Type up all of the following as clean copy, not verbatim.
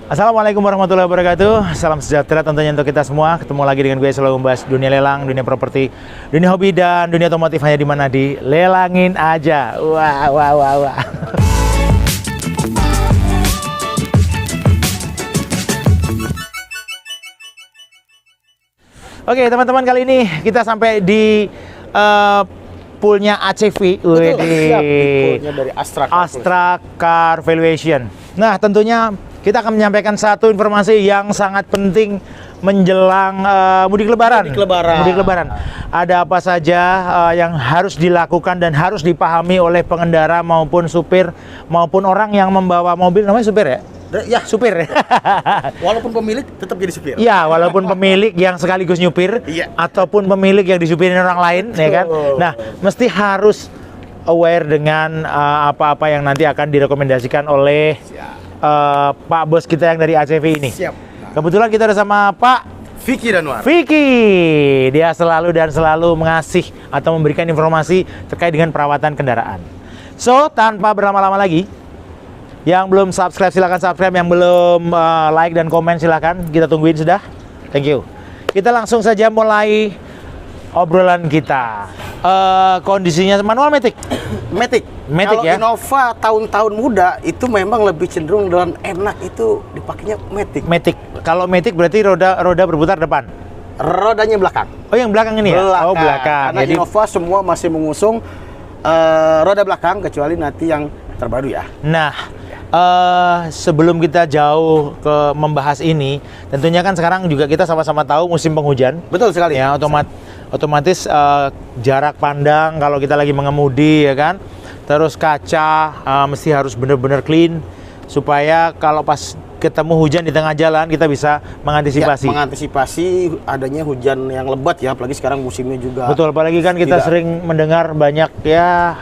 Assalamualaikum warahmatullahi wabarakatuh. Salam sejahtera tentunya untuk kita semua. Ketemu lagi dengan gue selalu membahas dunia lelang, dunia properti, dunia hobi dan dunia otomotif hanya di mana di Lelangin Aja. Wah. Oke teman-teman, kali ini kita sampai di poolnya ACV. Betul, siap, di poolnya dari Astra Car Valuation. Nah tentunya kita akan menyampaikan satu informasi yang sangat penting menjelang mudik lebaran. Mudik lebaran. Ada apa saja yang harus dilakukan dan harus dipahami oleh pengendara maupun supir maupun orang yang membawa mobil. Namanya supir ya? Ya, supir. Walaupun pemilik tetap jadi supir. Ya, walaupun pemilik yang sekaligus nyupir, iya, ataupun pemilik yang disupirin orang lain, ya kan? Nah, mesti harus aware dengan apa-apa yang nanti akan direkomendasikan oleh Pak bos kita yang dari ACV ini. Siap. Kebetulan kita ada sama Pak Vicky Danwar. Vicky. Dia selalu mengasih atau memberikan informasi terkait dengan perawatan kendaraan. So, tanpa berlama-lama lagi, yang belum subscribe silahkan subscribe, yang belum like dan komen silahkan, kita tungguin sudah. Thank you. Kita langsung saja mulai obrolan kita. Kondisinya manual matic. Matic Kalau ya. Innova tahun-tahun muda itu memang lebih cenderung dan enak itu dipakainya matic. Kalau matic berarti roda berputar depan. Rodanya belakang. Oh, yang belakang ini ya? Oh, belakang. Karena Innova semua masih mengusung roda belakang kecuali nanti yang terbaru ya. Nah, sebelum kita jauh ke membahas ini, tentunya kan sekarang juga kita sama-sama tahu musim penghujan. Betul sekali. Ya, otomatis jarak pandang kalau kita lagi mengemudi ya kan. Terus kaca mesti harus benar-benar clean supaya kalau pas ketemu hujan di tengah jalan kita bisa mengantisipasi. Ya, mengantisipasi adanya hujan yang lebat ya, apalagi sekarang musimnya juga. Betul, apalagi kan kita sering mendengar banyak ya,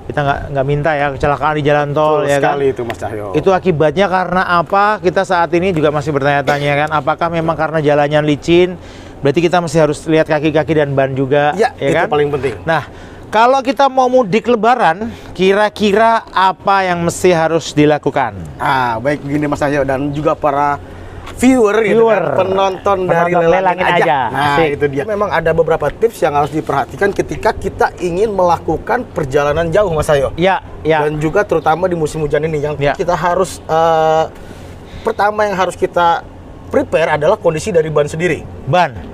kita nggak minta ya kecelakaan di jalan tol. Betul ya kan. Sekali itu Mas Cahyo. Itu akibatnya karena apa? Kita saat ini juga masih bertanya-tanya kan, apakah memang karena jalannya licin? Berarti kita masih harus lihat kaki-kaki dan ban juga. Ya itu kan? paling penting. Nah, kalau kita mau mudik lebaran, kira-kira apa yang mesti harus dilakukan? Baik begini Mas Cahyo dan juga para viewer. Gitu kan, penonton dari Lelangin Aja. Nah, itu dia. Memang ada beberapa tips yang harus diperhatikan ketika kita ingin melakukan perjalanan jauh, Mas Cahyo. Ya. Dan juga terutama di musim hujan ini yang kita harus pertama yang harus kita prepare adalah kondisi dari ban sendiri. Ban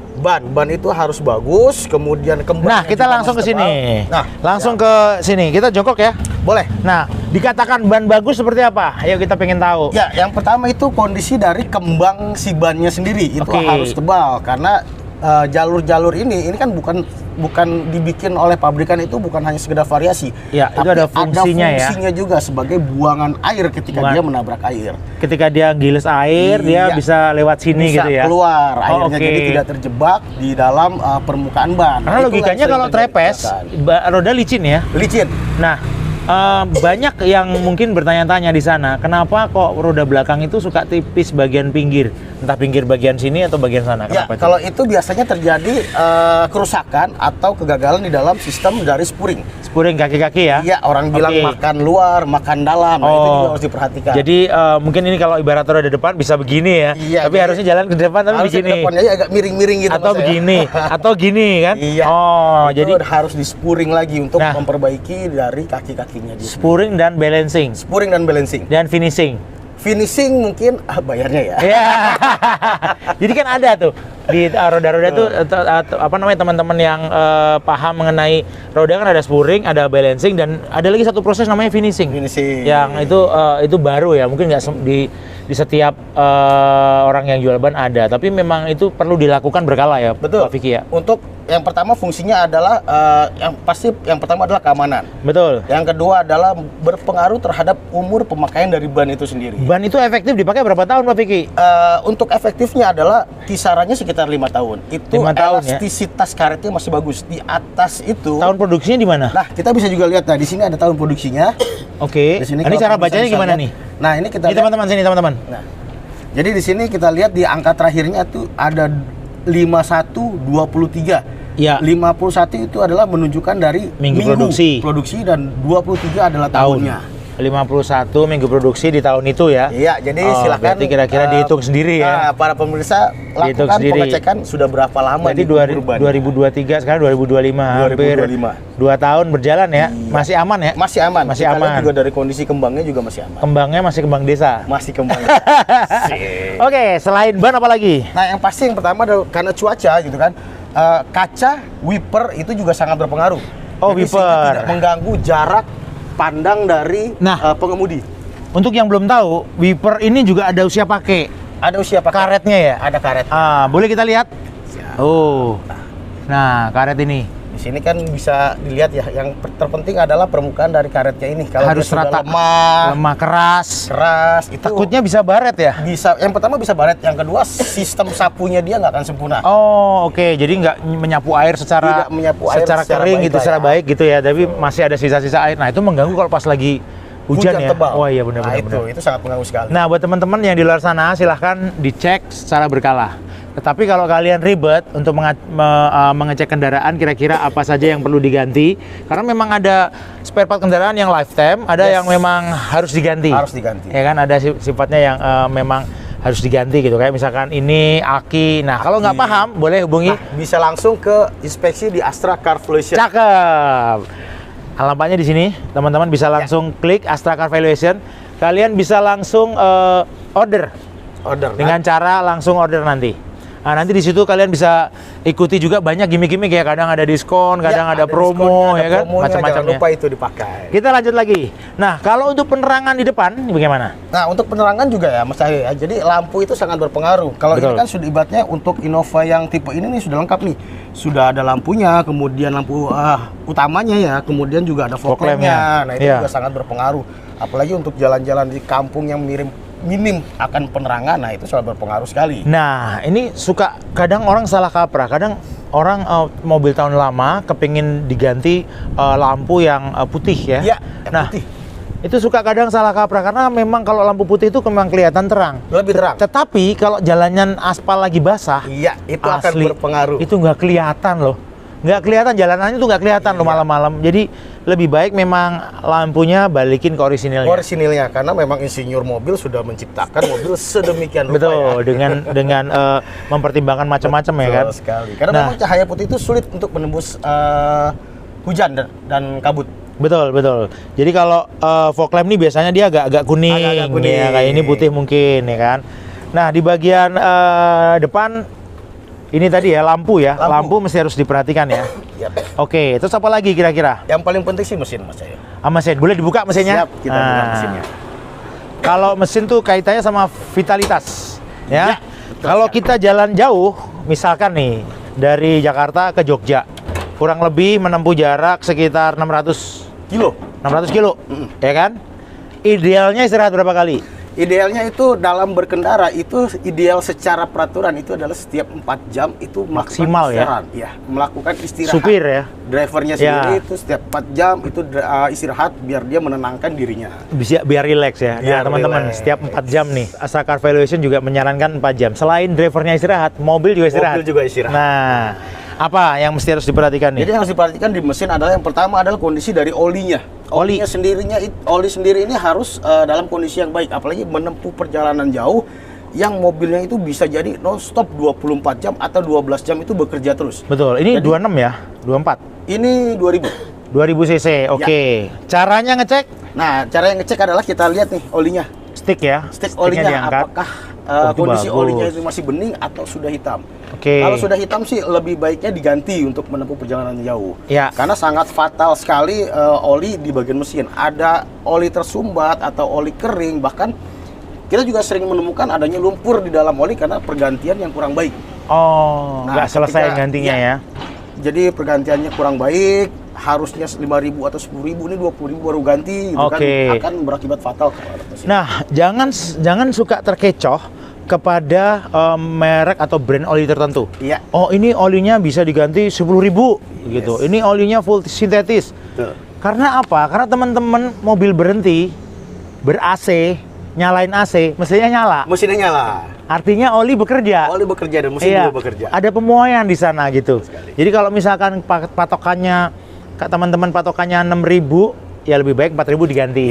itu harus bagus, kemudian kembali. Nah, kita langsung ke sini. Langsung ke sini. Kita jongkok ya. Boleh. Nah, dikatakan ban bagus seperti apa? Ayo kita pengen tahu. Ya, yang pertama itu kondisi dari kembang si bannya sendiri itu harus tebal karena jalur-jalur ini kan bukan dibikin oleh pabrikan, itu bukan hanya sekedar variasi. Ya, itu ada fungsinya juga sebagai buangan air ketika dia menabrak air. Ketika dia giles air, dia bisa lewat sini bisa gitu ya. Keluar airnya, jadi tidak terjebak di dalam permukaan ban. Karena logikanya kalau trepes, roda licin ya. Licin. Nah, banyak yang mungkin bertanya-tanya di sana, kenapa kok roda belakang itu suka tipis bagian pinggir, entah pinggir bagian sini atau bagian sana? Ya, kalau itu biasanya terjadi kerusakan atau kegagalan di dalam sistem dari spuring kaki-kaki ya. Iya, orang bilang makan luar, makan dalam. Nah, itu juga harus diperhatikan. Jadi mungkin ini kalau ibarat roda depan bisa begini ya. Iya, tapi harusnya jalan ke depan tapi begini. Depannya agak miring-miring gitu. Atau begini, atau gini kan? Iya. Jadi harus di spuring lagi untuk memperbaiki dari kaki-kakinya. Spuring dan balancing. Dan finishing mungkin bayarnya ya. Jadi kan ada tuh di roda-roda tuh apa namanya, teman-teman yang paham mengenai roda kan ada spuring, ada balancing, dan ada lagi satu proses namanya finishing. Yang itu baru ya, mungkin nggak di setiap orang yang jual ban ada, tapi memang itu perlu dilakukan berkala ya. Betul. Pak Vicky ya. Untuk yang pertama fungsinya adalah yang pertama adalah keamanan. Betul. Yang kedua adalah berpengaruh terhadap umur pemakaian dari ban itu sendiri. Ban itu efektif dipakai berapa tahun, Pak Vicky? Untuk efektifnya adalah kisarannya sekitar 5 tahun. Itu 5 tahun, elastisitas karetnya masih bagus. Di atas itu. Tahun produksinya di mana? Nah, kita bisa juga lihat. Nah, di sini ada tahun produksinya. Oke. Ini cara bacanya gimana nih? Nah, ini kita lihat. Teman-teman. Nah, jadi di sini kita lihat di angka terakhirnya tuh ada 5123. Ya. 51 itu adalah menunjukkan dari minggu produksi dan 23 adalah tahunnya. 51 minggu produksi di tahun itu ya. Iya, jadi silakan. Berarti kira-kira dihitung sendiri ya. Nah, para pemirsa lakukan pengecekan sudah berapa lama. Jadi 2023 sekarang 2025, hampir 2 tahun berjalan ya. Masih aman ya? Masih aman. Masih aman. Juga dari kondisi kembangnya juga masih aman. Kembangnya masih kembang desa. Masih kembang. Oke, selain ban apa lagi? Nah, yang pasti yang pertama adalah karena cuaca gitu kan. Kaca wiper itu juga sangat berpengaruh. Oh, jadi wiper tidak mengganggu jarak pandang dari pengemudi. Untuk yang belum tahu, wiper ini juga ada usia pakai. Ada usia pakai. Karetnya ya? Ada karet. Boleh kita lihat? Siap. Oh. Nah, karet ini. Di sini kan bisa dilihat ya, yang terpenting adalah permukaan dari karetnya ini. Kalau harus rata, lemah, keras. Itu takutnya bisa baret ya? Bisa. Yang pertama bisa baret, yang kedua sistem sapunya dia nggak akan sempurna. Oh, oke. Jadi nggak menyapu air secara kering gitu, secara baik gitu ya. Tapi masih ada sisa-sisa air. Nah, itu mengganggu kalau pas lagi hujan ya. Tebal. Wah, iya benar. Itu sangat mengganggu sekali. Nah, buat teman-teman yang di luar sana silahkan dicek secara berkala. Tetapi kalau kalian ribet untuk mengecek kendaraan kira-kira apa saja yang perlu diganti, karena memang ada spare part kendaraan yang lifetime, ada yang memang harus diganti. Harus diganti. Ya kan, ada sifatnya yang memang harus diganti gitu. Kayak misalkan ini aki. Nah, kalau nggak paham boleh hubungi. Bisa langsung ke inspeksi di Astra Car Valuation. Cakep. Alamatnya di sini, teman-teman bisa langsung klik Astra Car Valuation. Kalian bisa langsung order dengan cara langsung order nanti. Nah, nanti di situ kalian bisa ikuti juga banyak gimmick-gimmick ya. Kadang ada diskon, kadang ada promo, ya kan? Macam-macamnya. Jangan lupa itu dipakai. Kita lanjut lagi. Nah, kalau untuk penerangan di depan, ini bagaimana? Nah, untuk penerangan juga ya, Mas Cahyo. Jadi lampu itu sangat berpengaruh. Kalau ini kan sudah ibaratnya untuk Innova yang tipe ini nih sudah lengkap nih. Sudah ada lampunya, kemudian lampu utamanya ya, kemudian juga ada fog lamp-nya. Nah, itu juga sangat berpengaruh. Apalagi untuk jalan-jalan di kampung yang minim akan penerangan, nah itu sangat berpengaruh sekali. Nah, ini suka kadang orang salah kaprah, kadang orang mobil tahun lama kepingin diganti lampu yang putih ya. Iya, nah, putih. Itu suka kadang salah kaprah karena memang kalau lampu putih itu memang kelihatan terang. Lebih terang. Tetapi kalau jalannya aspal lagi basah, iya, itu akan berpengaruh. Itu nggak kelihatan loh. Nggak kelihatan, jalanannya tuh nggak kelihatan loh malam-malam. Jadi lebih baik memang lampunya balikin ke orisinilnya. Orisinilnya, karena memang insinyur mobil sudah menciptakan mobil sedemikian rupa. Betul, ya. dengan mempertimbangkan macam-macam ya kan. Betul sekali. Karena memang cahaya putih itu sulit untuk menembus hujan dan kabut. Betul. Jadi kalau fog lamp ini biasanya dia agak kuning, ya, kayak ini putih mungkin ya kan. Nah, di bagian depan ini tadi ya, lampu ya. Lampu mesti harus diperhatikan ya. Yep. Oke, terus apa lagi kira-kira? Yang paling penting sih mesin, Mas Cahyo. Mesin, boleh dibuka mesinnya? Siap, kita buka mesinnya. Kalau mesin tuh kaitannya sama vitalitas, ya. Kalau kita jalan jauh, misalkan nih dari Jakarta ke Jogja, kurang lebih menempuh jarak sekitar 600 kilo, ya kan? Idealnya istirahat berapa kali? Idealnya itu dalam berkendara itu ideal secara peraturan itu adalah setiap 4 jam itu maksimal ya, melakukan istirahat. Supir ya. Drivernya sendiri itu setiap 4 jam itu istirahat biar dia menenangkan dirinya. Biar rileks ya. Nah, teman-teman, setiap 4 jam nih Astra Car Valuation juga menyarankan 4 jam. Selain drivernya istirahat, mobil juga istirahat. Nah, apa yang mesti harus diperhatikan nih? Jadi yang harus diperhatikan di mesin adalah yang pertama adalah kondisi dari olinya. Oli sendiri ini harus dalam kondisi yang baik, apalagi menempuh perjalanan jauh yang mobilnya itu bisa jadi non-stop 24 jam atau 12 jam itu bekerja terus. Betul. Ini jadi, 26 ya? 24? Ini 2000 cc, oke. Caranya ngecek? Nah, cara yang ngecek adalah kita lihat nih olinya. Stick ya? Stick olinya diangkat. Apakah kondisi olinya itu masih bening atau sudah hitam? Kalau sudah hitam sih lebih baiknya diganti untuk menempuh perjalanan jauh. Ya. Karena sangat fatal sekali oli di bagian mesin. Ada oli tersumbat atau oli kering, bahkan kita juga sering menemukan adanya lumpur di dalam oli karena pergantian yang kurang baik. Oh, nggak selesai gantinya ya. Jadi pergantiannya kurang baik, harusnya 5.000 atau 10.000, ini 20.000 baru ganti gitu kan, akan berakibat fatal. Nah, jangan suka terkecoh kepada merek atau brand oli tertentu. Iya. Oh, ini olinya bisa diganti 10.000 gitu. Ini olinya full sintetis. Karena apa? Karena teman-teman mobil berhenti ber-AC, nyalain AC, mesinnya nyala. Artinya oli bekerja. Oli bekerja dan mesin juga bekerja. Ada pemuaian di sana gitu. Jadi kalau misalkan patokannya teman-teman patokannya 6.000, ya lebih baik 4.000 diganti.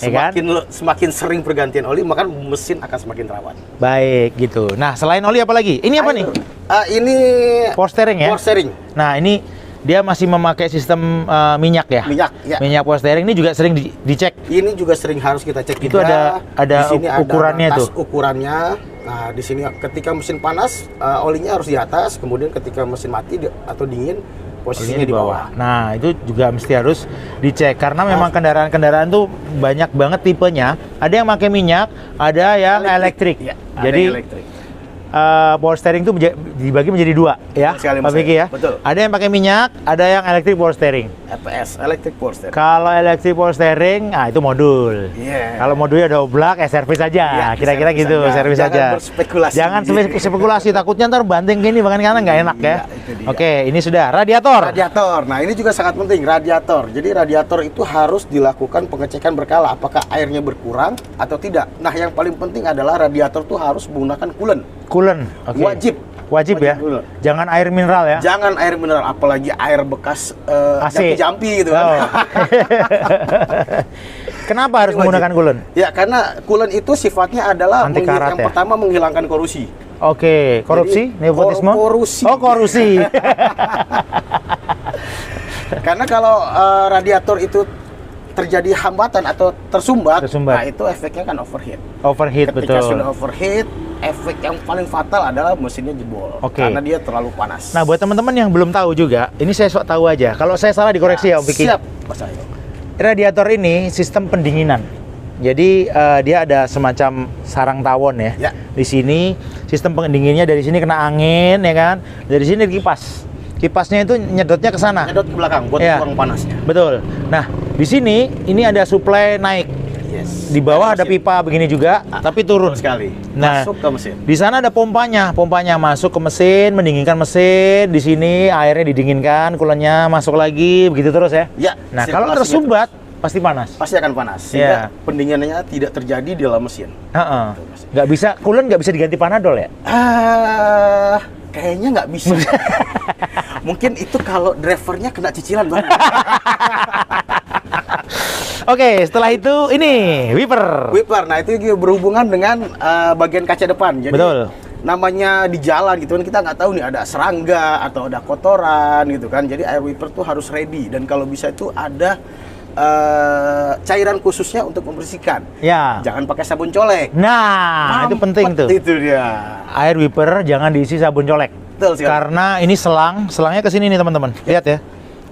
Semakin sering pergantian oli, maka mesin akan semakin rawan. Baik, gitu. Nah, selain oli apa lagi? Ini apa nih? Ini power steering ya? Power steering. Nah, ini dia masih memakai sistem minyak ya? Minyak, ya. Minyak power steering ini juga sering dicek? Ini juga sering harus kita cek. Itu ada ukurannya tuh? Ukurannya. Nah, di sini ketika mesin panas, olinya harus di atas. Kemudian ketika mesin mati atau dingin, posisinya di bawah. Nah, itu juga mesti harus dicek karena memang kendaraan-kendaraan tuh banyak banget tipenya. Ada yang pakai minyak, ada yang elektrik. Ya, jadi power steering itu dibagi menjadi dua ya, Pak Vicky ya. Betul. Ada yang pakai minyak, ada yang elektrik power steering. EPS, electric power steering. Kalau elektrik power steering, itu modul. Kalau modulnya double servis aja. Kira-kira gitu, servis aja. Jangan spekulasi, takutnya ntar banting gini bahkan karena nggak enak ya. Oke, ini sudah radiator. Radiator. Nah, ini juga sangat penting, radiator. Jadi radiator itu harus dilakukan pengecekan berkala apakah airnya berkurang atau tidak. Nah, yang paling penting adalah radiator tuh harus menggunakan coolant. Okay. Wajib ya. Coolant. Jangan air mineral ya. Jangan air mineral, apalagi air bekas jampi-jampi gitu kan. Oh. Kenapa harus menggunakan coolant? Ya, karena coolant itu sifatnya adalah yang pertama menghilangkan korosi. Oke, korupsi, nepotisme. Korusi. Oh, korusi. Karena kalau radiator itu terjadi hambatan atau tersumbat, nah itu efeknya kan overheat. Ketika betul. Sudah overheat, efek yang paling fatal adalah mesinnya jebol. Karena dia terlalu panas. Nah, buat teman-teman yang belum tahu juga, ini saya sok tahu aja. Kalau saya salah dikoreksi ya, Om Vicky. Siap, Mas Ayo. Radiator ini sistem pendinginan. Jadi dia ada semacam sarang tawon ya. Di sini sistem pendinginnya, dari sini kena angin ya kan. Dari sini kipas. Kipasnya itu nyedotnya ke sana. Nyedot ke belakang buat buang panasnya. Betul. Nah, di sini ini ada suplai naik. Di bawah ada pipa begini juga, tapi turun sekali. Nah, masuk ke mesin. Di sana ada pompanya masuk ke mesin, mendinginkan mesin. Di sini airnya didinginkan, coolant-nya masuk lagi, begitu terus ya. Nah, kalau tersumbat pasti panas. Pasti akan panas. Sehingga pendinginannya tidak terjadi di dalam mesin. Nggak bisa, coolant nggak bisa diganti panadol ya? Kayaknya nggak bisa. Mungkin itu kalau drivernya kena cicilan Bang. Oke, setelah itu ini wiper. Nah, itu berhubungan dengan bagian kaca depan. Jadi namanya di jalan gitu kan, kita nggak tahu nih ada serangga atau ada kotoran gitu kan. Jadi air wiper tuh harus ready, dan kalau bisa itu ada cairan khususnya untuk membersihkan. Jangan pakai sabun colek. Nah, itu penting tuh. Itu dia. Air wiper jangan diisi sabun colek. Betul sekali. Karena ini selangnya ke sini nih teman-teman. Lihat ya.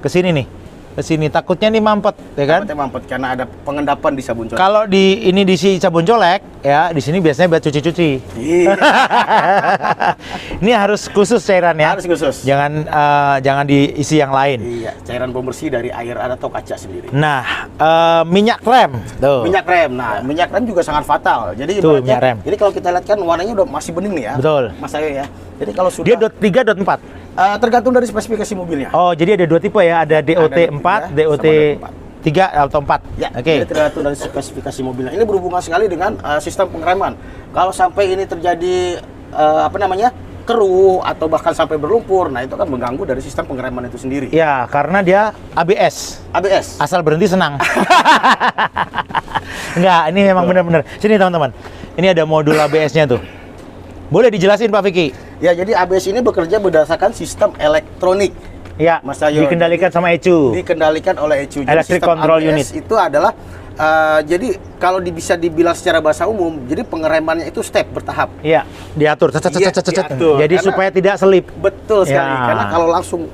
Ke sini nih. Ke sini, takutnya nih mampet, ya kan? Mampet karena ada pengendapan di sabun colek. Kalau ini diisi sabun colek, ya di sini biasanya buat cuci-cuci. Ini harus khusus cairannya. Harus khusus. Jangan diisi yang lain. Cairan pembersih dari air atau kaca sendiri. Nah, minyak rem. Tuh. Minyak rem. Nah, minyak rem juga sangat fatal. Jadi minyak rem. Jadi kalau kita lihat kan warnanya udah masih bening nih ya. Betul. Mas Ayo ya. Jadi kalau sudah dia .3, .4. Tergantung dari spesifikasi mobilnya. Oh, jadi ada dua tipe ya, ada DOT 4, DOT 3 atau 4. Jadi tergantung dari spesifikasi mobilnya. Ini berhubungan sekali dengan sistem pengereman. Kalau sampai ini terjadi keruh atau bahkan sampai berlumpur, nah itu kan mengganggu dari sistem pengereman itu sendiri. Ya, karena dia ABS. Asal berhenti senang. Enggak, ini memang benar-benar. Sini teman-teman. Ini ada modul ABS-nya tuh. Boleh dijelasin Pak Vicky? Ya, jadi ABS ini bekerja berdasarkan sistem elektronik. Mas Ayo. Dikendalikan sama ECU. Dikendalikan oleh ECU. Electric Control Unit. Itu adalah jadi kalau bisa dibilang secara bahasa umum, jadi pengeremannya itu step bertahap. Diatur. Jadi supaya tidak selip. Betul sekali. Karena kalau langsung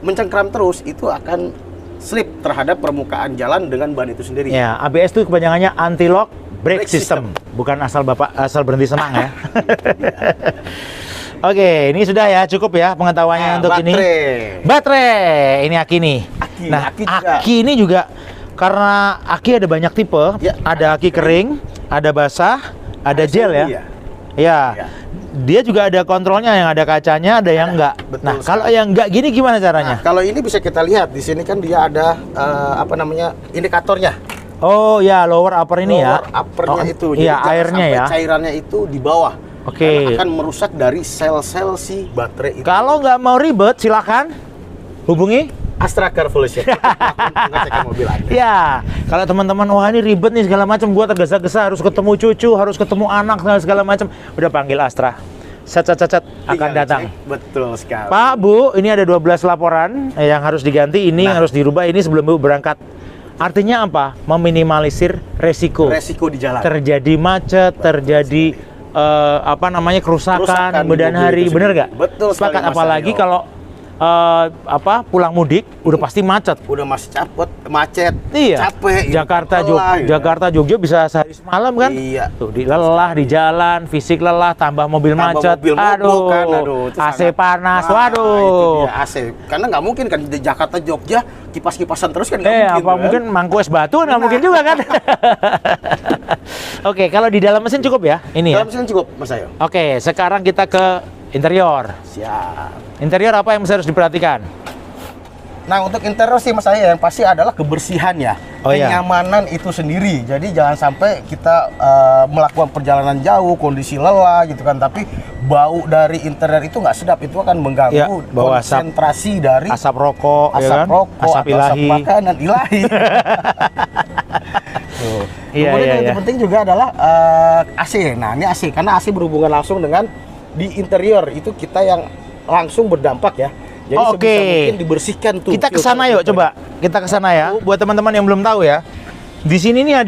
mencengkram terus, itu akan slip terhadap permukaan jalan dengan ban itu sendiri. ABS itu kepanjangannya anti-lock brake system. Bukan asal berhenti senang ya. Oke, ini sudah ya, cukup ya pengetahuannya untuk baterai. Ini. Baterai. Ini aki nih. Aki ini juga karena aki ada banyak tipe. Ada aki kering, ada basah, ada gel ya. Dia juga ada kontrolnya, yang ada kacanya, ada yang enggak. Nah, kalau yang enggak gini gimana caranya? Kalau ini bisa kita lihat di sini kan dia ada indikatornya. Oh ya, lower upper ini lower uppernya itu. Jadi airnya ya. Cairannya itu di bawah. Karena akan merusak dari sel-sel si baterai itu. Kalau nggak mau ribet, silakan hubungi Astra Car Evolution. Pengecekan mobil Anda. Ya, kalau teman-teman wah ini ribet nih segala macam, gua tergesa-gesa harus ketemu cucu, harus ketemu anak segala macam, udah panggil Astra. Cet akan datang. Betul sekali. Pak, Bu, ini ada 12 laporan yang harus diganti, ini yang harus dirubah, ini sebelum Bu berangkat. Artinya apa? Meminimalisir resiko. Resiko di jalan. Terjadi macet, terjadi kerusakan kemudian hari, bener nggak? Betul sekali. Sepakat, apalagi kalau pulang mudik udah pasti macet. Udah masih macet. Iya. Capek. Jakarta Jogja bisa sehari semalam kan? Iya. Tuh lelah di jalan, fisik lelah, tambah mobil macet. Aduh. AC panas. Itu dia AC. Karena nggak mungkin kan di Jakarta Jogja kipas-kipasan terus kan nggak mungkin. Mungkin mangku es batu nggak mungkin juga kan? Oke, kalau di dalam mesin cukup ya? Ini dalam mesin cukup, Mas Ayo. Oke, sekarang kita ke interior. Siap. Interior apa yang harus diperhatikan? Nah, untuk interior sih Mas Ayo yang pasti adalah kebersihan ya. Kenyamanan itu sendiri. Jadi jangan sampai kita melakukan perjalanan jauh, kondisi lelah gitu kan. Tapi bau dari interior itu nggak sedap. Itu akan mengganggu konsentrasi dari asap rokok, asap ilahi. Asap makanan ilahi. Kemudian yang penting juga adalah AC. Nah, ini AC. Karena AC berhubungan langsung dengan di interior. Itu kita yang langsung berdampak ya. Jadi sebisa mungkin dibersihkan tuh. Kita ke sana yuk, coba. Kita ke sana ya. Buat teman-teman yang belum tahu ya. Di sini nih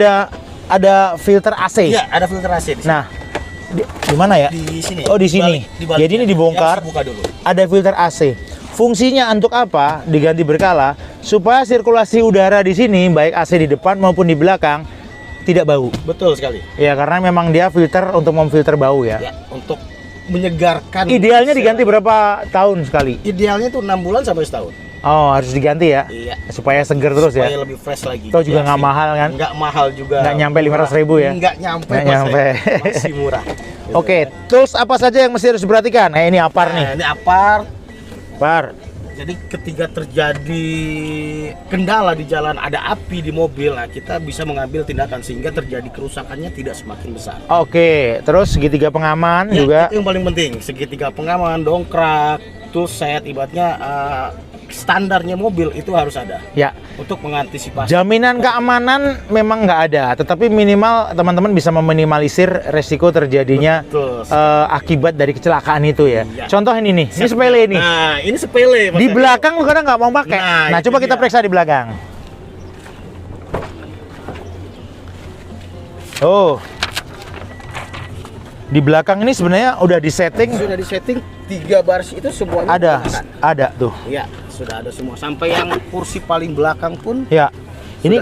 ada filter AC. Iya, ada filter AC di sini. Nah, di mana ya? Di sini. Oh, di sini. Jadi ini dibongkar. Buka dulu. Ada filter AC. Fungsinya untuk apa? Diganti berkala supaya sirkulasi udara di sini baik AC di depan maupun di belakang tidak bau. Betul sekali. Ya, karena memang dia filter untuk memfilter bau ya. Ya, untuk menyegarkan. Idealnya diganti berapa tahun sekali? Idealnya tuh 6 bulan sampai setahun. Oh, harus diganti ya? Iya. Supaya seger terus ya? Supaya lebih fresh lagi. Itu juga nggak mahal kan? Nggak mahal juga. Nggak nyampe 500.000 ya? Nggak nyampe. Masih murah. Oke, tools apa saja yang mesti harus diperhatikan? Ini apar nih. Ini apar. Jadi ketika terjadi kendala di jalan, ada api di mobil, nah kita bisa mengambil tindakan sehingga terjadi kerusakannya tidak semakin besar. Oke, terus segitiga pengaman ya, juga. Itu yang paling penting, segitiga pengaman, dongkrak, toolset, ibaratnya standarnya mobil itu harus ada. Ya. Untuk mengantisipasi. Jaminan keamanan memang nggak ada, tetapi minimal teman-teman bisa meminimalisir resiko terjadinya akibat dari kecelakaan itu ya. Iya. Contoh ini nih, ini sepele nih. Nah, ini sepele. Di belakang kadang nggak mau pakai. Nah, coba kita periksa di belakang. Oh, di belakang ini sebenarnya udah disetting. Sudah disetting 3 baris itu semuanya. Ada tuh. Iya. Sudah ada semua, sampai yang kursi paling belakang pun. Ya, ini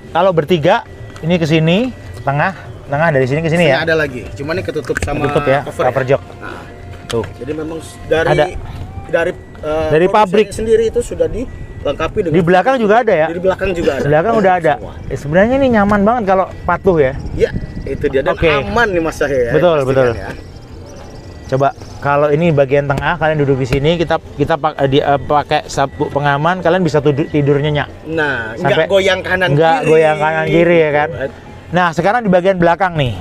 kalau bertiga, ini ke sini, tengah dari sini ke sini ya. Ada lagi, cuman ini ketutup sama cover jok. Nah, tuh. Jadi memang dari pabrik sendiri itu sudah dilengkapi dengan. Di belakang juga ada ya. Di belakang juga ada. Di belakang udah ada. Sebenarnya ini nyaman banget kalau patuh ya. Iya, itu dia dan aman nih Mas Sahya ya. Betul. Ya. Coba kalau ini bagian tengah, kalian duduk di sini, kita pakai sabuk pengaman, kalian bisa tidur nyenyak. Nah, nggak goyang kanan kiri ya kan. Nah, sekarang di bagian belakang nih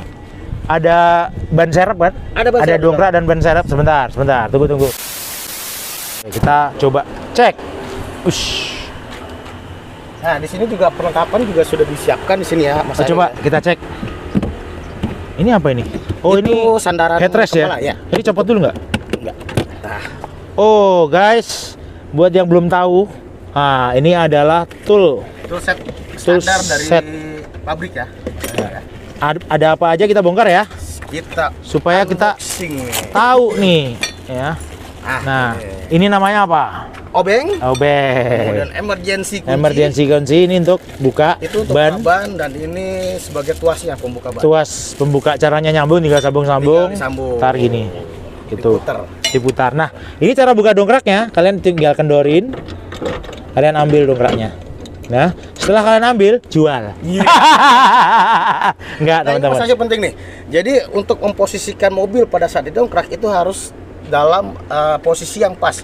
ada ban serep kan? Ada dongkrak dan ban serep. Sebentar, tunggu. Kita coba cek. Nah, di sini juga perlengkapan juga sudah disiapkan di sini ya, Mas. Coba kita cek. Ini apa ini? Oh, itu ini sandaran headrest ya? Ini copot dulu nggak? Nggak. Nah. Oh guys, buat yang belum tahu, ini adalah toolset standar dari pabrik ya. Ada apa aja kita bongkar ya? Supaya kita tahu nih ya. Nah, ini namanya apa? Obeng. Kemudian emergency kunci ini untuk buka itu untuk ban dan ini sebagai tuasnya pembuka ban. Tuas pembuka, caranya nyambung, tinggal sambung. Tar gini. Gitu. Diputar. Nah, ini cara buka dongkraknya. Kalian tinggal kendorin. Kalian ambil dongkraknya. Nah, setelah kalian ambil, jual. Enggak, teman-teman. Ini saja penting nih. Jadi untuk memposisikan mobil pada saat didongkrak itu harus dalam posisi yang pas.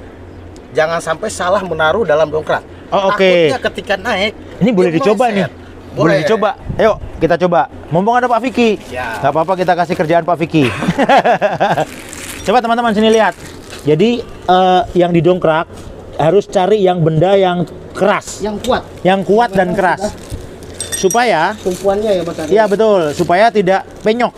Jangan sampai salah menaruh dalam dongkrak. Oke. Takutnya ketika naik. Ini boleh dicoba nih. Boleh dicoba. Ayo kita coba. Mumpung ada Pak Vicky. Ya. Gak apa-apa, kita kasih kerjaan Pak Vicky. Coba teman-teman sini lihat. Jadi yang didongkrak harus cari yang benda yang keras, yang kuat, dan keras, supaya tumpuannya ya Mas Ari. Iya betul, supaya tidak penyok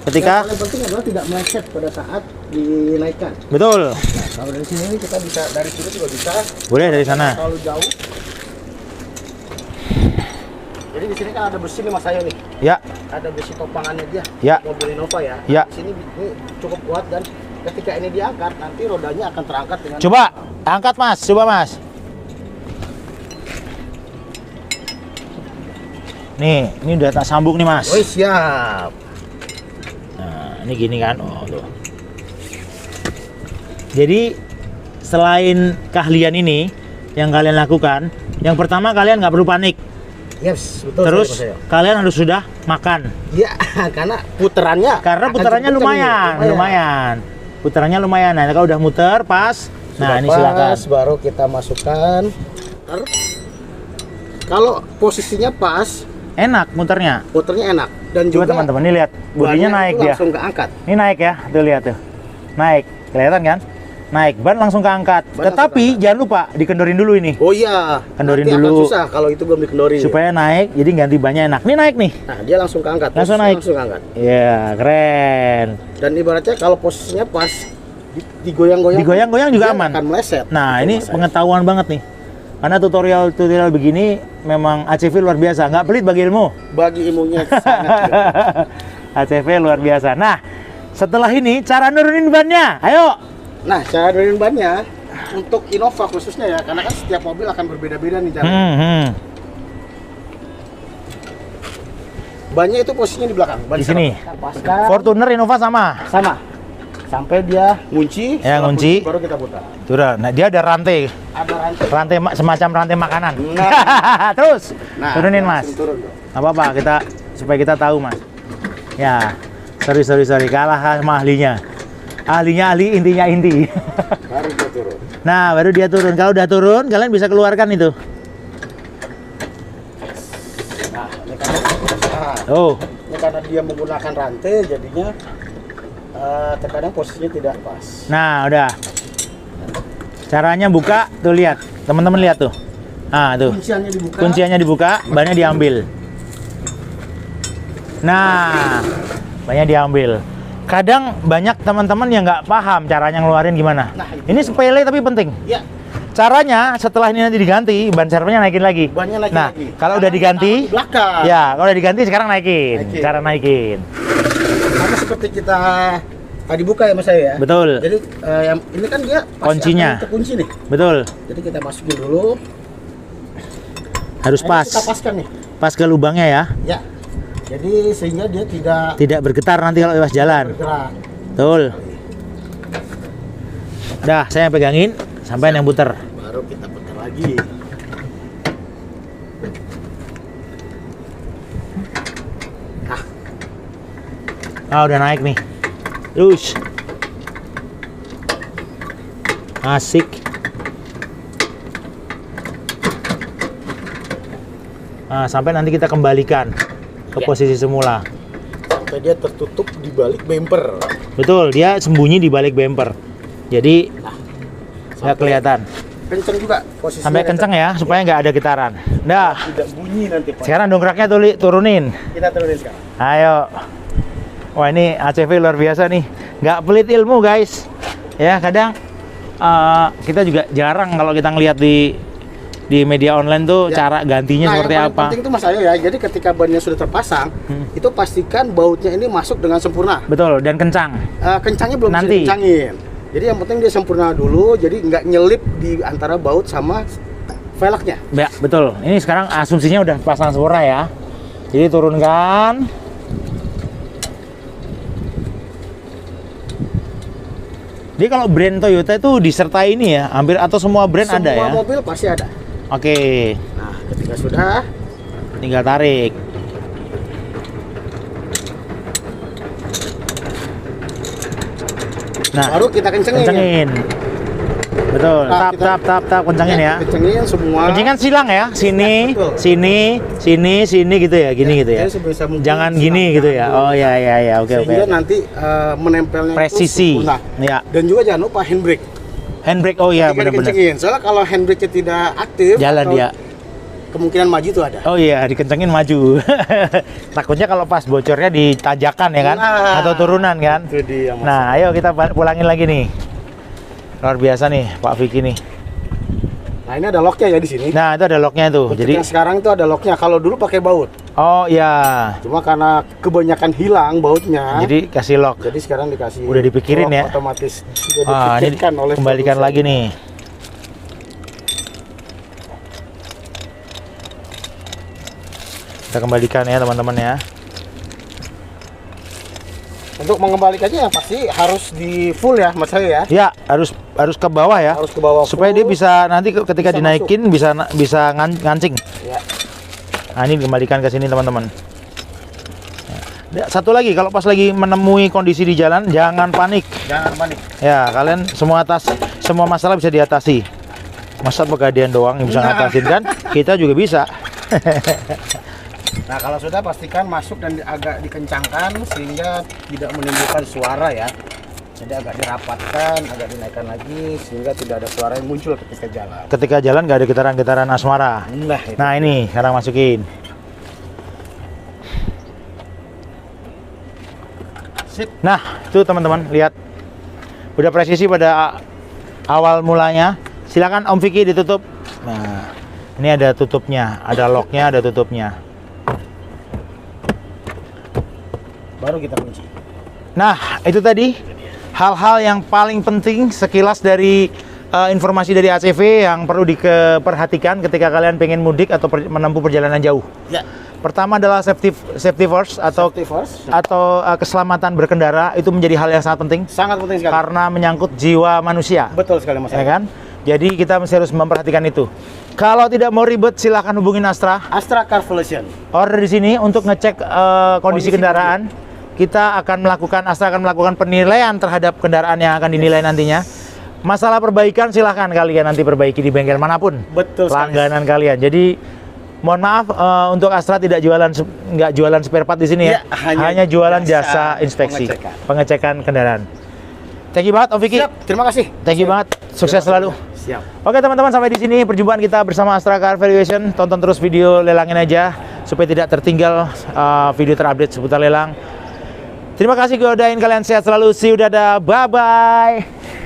ketika. Yang paling penting adalah tidak meleset pada saat dinaikkan. Betul. Nah, kalau dari sini kita bisa, dari sini juga bisa. Boleh dari sana. Terlalu jauh. Jadi di sini kan ada besi nih Mas Ayo nih. Ya. Ada besi topangannya dia. Ya. Mobil Innova ya. Ya. Di sini ini cukup kuat dan ketika ini diangkat nanti rodanya akan terangkat dengan. Coba angkat Mas, coba Mas. Nih, ini udah tak sambung nih Mas. Oh siap. Nah, ini gini kan. Oh, tuh. Jadi selain keahlian ini yang kalian lakukan, yang pertama kalian nggak perlu panik. Yes, betul. Terus kalian harus sudah makan. Iya, karena putarannya. Lumayan. Putarannya lumayan. Nah, kalau udah muter pas, nah ini silakan. Baru kita masukkan. Kalau posisinya pas, enak muternya. Puternya enak dan coba juga teman-teman ini lihat, bodinya naik dia. Langsung keangkat. Ini naik ya, tuh lihat tuh. Naik, kelihatan kan? Naik, ban langsung keangkat. Tetapi jangan lupa dikendorin dulu ini. Oh iya. Kendorin nanti dulu. Akan susah kalau itu belum dikendorin. Supaya naik, jadi ganti bannya enak. Ini naik nih. Nah, dia langsung keangkat. Langsung naik. Langsung angkat. Iya, keren. Dan ibaratnya kalau posisinya pas digoyang-goyang. Digoyang-goyang juga aman. Akan meleset. Nah, ini pengetahuan banget nih. Karena tutorial begini memang ACV luar biasa, nggak pelit bagi ilmu. Bagi ilmunya sangat. ACV luar biasa. Nah, setelah ini cara nurunin bannya, ayo. Nah, cara nurunin bannya untuk Innova khususnya ya, karena kan setiap mobil akan berbeda-beda nih caranya. Bannya itu posisinya di belakang. Di sini. Paskan. Fortuner Innova sama. Sampai dia ngunci. Ya, ngunci. Baru kita putar. Turun. Nah, dia ada rantai. Semacam rantai makanan. Nah. Terus turunin Mas. Turun, nggak apa-apa, supaya kita tahu Mas. Ya, sorry, kalah sama ahlinya. Ahlinya ahli, intinya inti. Baru dia turun. Nah, baru dia turun. Kalau udah turun, kalian bisa keluarkan itu. Nah, ini karena ini karena dia menggunakan rantai, jadinya terkadang posisinya tidak pas. Nah, udah. Caranya buka, tuh lihat. Teman-teman lihat tuh. Nah, tuh. Kunciannya dibuka, bannya diambil. Nah, bannya diambil. Kadang banyak teman-teman yang nggak paham caranya ngeluarin gimana. Nah, ini sepele tapi penting. Ya. Caranya setelah ini nanti diganti, ban serepnya naikin lagi. Bannya naikin nah, lagi. Kalau udah diganti, ya kalau udah diganti sekarang naikin. Cara naikin. Sama seperti kita tadi buka ya Mas ya. Betul. Jadi yang ini kan dia kuncinya. Terkunci nih. Betul. Jadi kita masukin dulu. Harus pas. Kita paskan nih. Pas ke lubangnya ya. Ya. Jadi sehingga dia tidak bergetar nanti kalau pas jalan. Bergerak. Betul. Udah, saya pegangin sampai yang puter. Baru kita putar lagi. Ah, udah naik nih. Terus. Asik. Nah, sampai nanti kita kembalikan ke posisi semula. Sampai dia tertutup di balik bumper. Betul, dia sembunyi di balik bumper. Jadi nggak kelihatan. Kenceng juga posisinya. Sampai kenceng ya, supaya nggak ada getaran. Dah. Tidak bunyi nanti Pak. Sekarang dongkraknya turunin. Kita turunin sekarang. Ayo. Wah, ini ACV luar biasa nih. Nggak pelit ilmu guys. Ya, kadang kita juga jarang kalau kita ngelihat di media online tuh ya. Cara gantinya seperti apa. Yang paling penting itu Mas Ayo ya. Jadi ketika bannya sudah terpasang, itu pastikan bautnya ini masuk dengan sempurna. Betul, dan kencang. Kencangnya belum nanti bisa dikencangin. Jadi yang penting dia sempurna dulu, jadi nggak nyelip di antara baut sama velgnya. Ya, betul. Ini sekarang asumsinya udah pasang sempurna ya. Jadi turunkan. Jadi kalau brand Toyota itu disertai ini ya, hampir atau semua brand ada ya? Semua mobil pasti ada. Oke. Nah, ketika sudah, tinggal tarik. Nah, baru kita kencengin. Betul. Nah, tap kencengin ya. Kencengin semua. Kencengin silang ya. Sini, ya, sini gitu ya. Gini ya, gitu ya. Jangan gini gitu ya. Oh ya. Oke. Sehingga nanti menempelnya presisi. Itu ya. Dan juga jangan lupa handbrake. Handbrake, oh iya benar-benar. Soalnya kalau handbrake-nya tidak aktif, jalan dia. Kemungkinan maju tuh ada. Oh iya, dikencengin maju. Takutnya kalau pas bocornya ditajakan ya kan, atau turunan kan. Itu dia, Mas. Nah, ayo kita pulangin lagi nih. Luar biasa nih Pak Vicky nih. Nah, ini ada locknya ya di sini. Nah, itu ada locknya tuh. Jadi yang sekarang itu ada locknya. Kalau dulu pakai baut. Oh iya. Cuma karena kebanyakan hilang bautnya. Jadi kasih lock. Jadi sekarang dikasih. Udah dipikirin ya. Otomatis. Sudah dipikirkan oleh. Kembalikan lagi nih. Kita kembalikan ya teman-teman ya. Untuk mengembalikannya yang pasti harus di full ya Mas Cahyo ya. Ya, harus ke bawah ya. Harus ke bawah supaya dia bisa nanti ketika bisa dinaikin masuk. bisa ngancing. Ya. Nah, ini dikembalikan ke sini teman-teman. Satu lagi, kalau pas lagi menemui kondisi di jalan jangan panik. Jangan panik. Ya, kalian semua masalah bisa diatasi. Masa Pegadaian doang yang bisa ngatasin kan? Kita juga bisa. Nah, kalau sudah pastikan masuk dan agak dikencangkan sehingga tidak menimbulkan suara ya. Jadi agak dirapatkan, agak dinaikkan lagi sehingga tidak ada suara yang muncul ketika jalan. Ketika jalan nggak ada getaran-getaran asmara. Nah ini sekarang masukin. Sip. Nah itu teman-teman lihat, udah presisi pada awal mulanya. Silakan Om Vicky ditutup. Nah ini ada tutupnya, ada locknya, ada tutupnya. Baru kita kunci. Nah itu tadi hal-hal yang paling penting sekilas dari informasi dari ACV yang perlu diperhatikan ketika kalian pengen mudik atau menempuh perjalanan jauh. Ya. Pertama adalah safety first atau keselamatan berkendara, itu menjadi hal yang sangat penting. Sangat penting sekali. Karena menyangkut jiwa manusia. Betul sekali Mas. Ya kan? Jadi kita mesti harus memperhatikan itu. Kalau tidak mau ribet silahkan hubungin Astra. Astra Car Valuation. Order di sini untuk ngecek kondisi kendaraan. Kita akan Astra akan melakukan penilaian terhadap kendaraan yang akan dinilai nantinya. Masalah perbaikan silahkan kalian nanti perbaiki di bengkel manapun. Betul. Langganan kalian. Jadi mohon maaf untuk Astra tidak nggak jualan spare part di sini ya. Hanya jualan jasa inspeksi, pengecekan kendaraan. Thank you banget Om Vicky. Siap, terima kasih. Thank you banget. Sukses selalu. Siap. Oke teman-teman, sampai di sini perjumpaan kita bersama Astra Car Valuation. Tonton terus video lelangin aja supaya tidak tertinggal video terupdate seputar lelang. Terima kasih, godain kalian sehat selalu. See you, dadah, bye-bye.